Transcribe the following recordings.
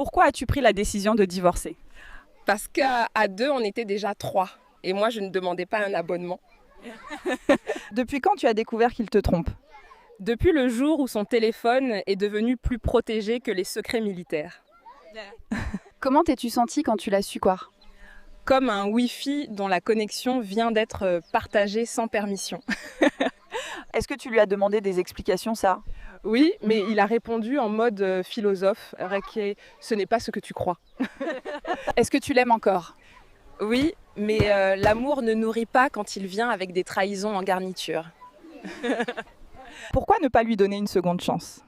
Pourquoi as-tu pris la décision de divorcer? Parce qu'à deux, on était déjà trois. Et moi, je ne demandais pas un abonnement. Depuis quand tu as découvert qu'il te trompe? Depuis le jour où son téléphone est devenu plus protégé que les secrets militaires. Comment t'es-tu sentie quand tu l'as su, quoi? Comme un Wi-Fi dont la connexion vient d'être partagée sans permission. Est-ce que tu lui as demandé des explications, ça? Oui, mais il a répondu en mode philosophe, ce n'est pas ce que tu crois. Est-ce que tu l'aimes encore? Oui, mais l'amour ne nourrit pas quand il vient avec des trahisons en garniture. Pourquoi ne pas lui donner une seconde chance?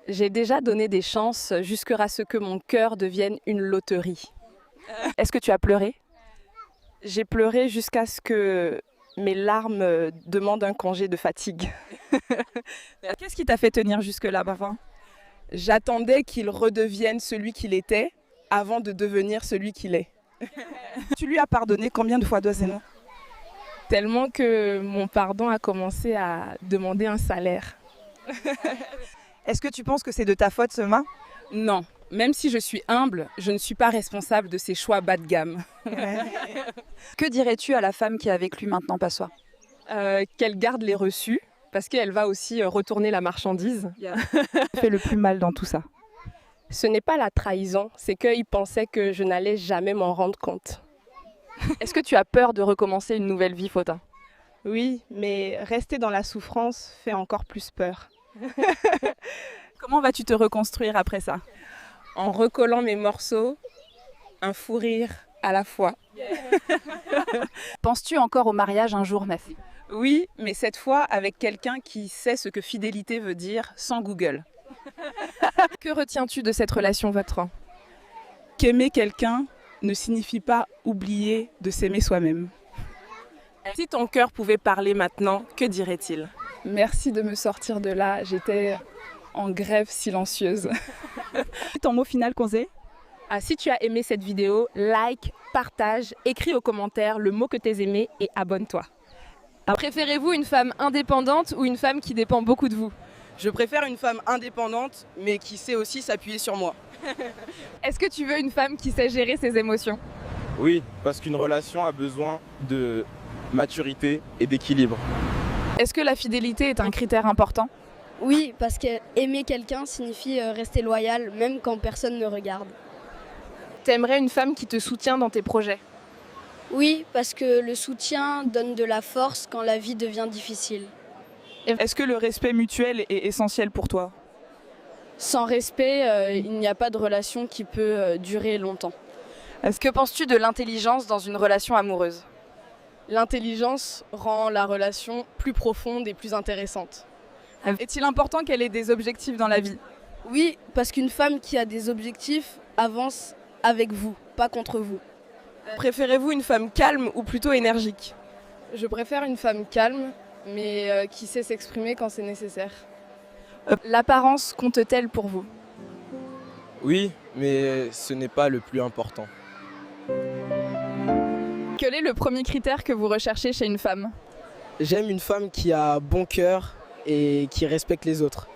J'ai déjà donné des chances jusqu'à ce que mon cœur devienne une loterie. Est-ce que tu as pleuré? J'ai pleuré jusqu'à ce que mes larmes demandent un congé de fatigue. Qu'est-ce qui t'a fait tenir jusque-là, Bafin? J'attendais qu'il redevienne celui qu'il était avant de devenir celui qu'il est. Tu lui as pardonné combien de fois, Dozeno? Tellement que mon pardon a commencé à demander un salaire. Est-ce que tu penses que c'est de ta faute, ce main? Non, même si je suis humble, je ne suis pas responsable de ses choix bas de gamme. Que dirais-tu à la femme qui est avec lui maintenant, Passois? Qu'elle garde les reçus, parce qu'elle va aussi retourner la marchandise. Fait le plus mal dans tout ça? Ce n'est pas la trahison, c'est qu'il pensait que je n'allais jamais m'en rendre compte. Est-ce que tu as peur de recommencer une nouvelle vie, Fautin? Oui, mais rester dans la souffrance fait encore plus peur. Comment vas-tu te reconstruire après ça? En recollant mes morceaux, un fou rire à la fois. Penses-tu encore au mariage un jour, Mef? Oui, mais cette fois avec quelqu'un qui sait ce que fidélité veut dire sans Google. Que retiens-tu de cette relation, Vatran? Qu'aimer quelqu'un ne signifie pas oublier de s'aimer soi-même. Si ton cœur pouvait parler maintenant, que dirait-il? Merci de me sortir de là, j'étais en grève silencieuse. Ton mot final, Konzé? Si tu as aimé cette vidéo, like, partage, écris aux commentaires le mot que t'as aimé et abonne-toi. Préférez-vous une femme indépendante ou une femme qui dépend beaucoup de vous? Je préfère une femme indépendante, mais qui sait aussi s'appuyer sur moi. Est-ce que tu veux une femme qui sait gérer ses émotions? Oui, parce qu'une relation a besoin de maturité et d'équilibre. Est-ce que la fidélité est un critère important? Oui, parce qu'aimer quelqu'un signifie rester loyal, même quand personne ne regarde. T'aimerais une femme qui te soutient dans tes projets? Oui, parce que le soutien donne de la force quand la vie devient difficile. Est-ce que le respect mutuel est essentiel pour toi? Sans respect, il n'y a pas de relation qui peut durer longtemps. Que penses-tu de l'intelligence dans une relation amoureuse? L'intelligence rend la relation plus profonde et plus intéressante. Est-il important qu'elle ait des objectifs dans la vie? Oui, parce qu'une femme qui a des objectifs avance avec vous, pas contre vous. Préférez-vous une femme calme ou plutôt énergique? Je préfère une femme calme, mais qui sait s'exprimer quand c'est nécessaire. L'apparence compte-t-elle pour vous? Oui, mais ce n'est pas le plus important. Quel est le premier critère que vous recherchez chez une femme? J'aime une femme qui a bon cœur et qui respecte les autres.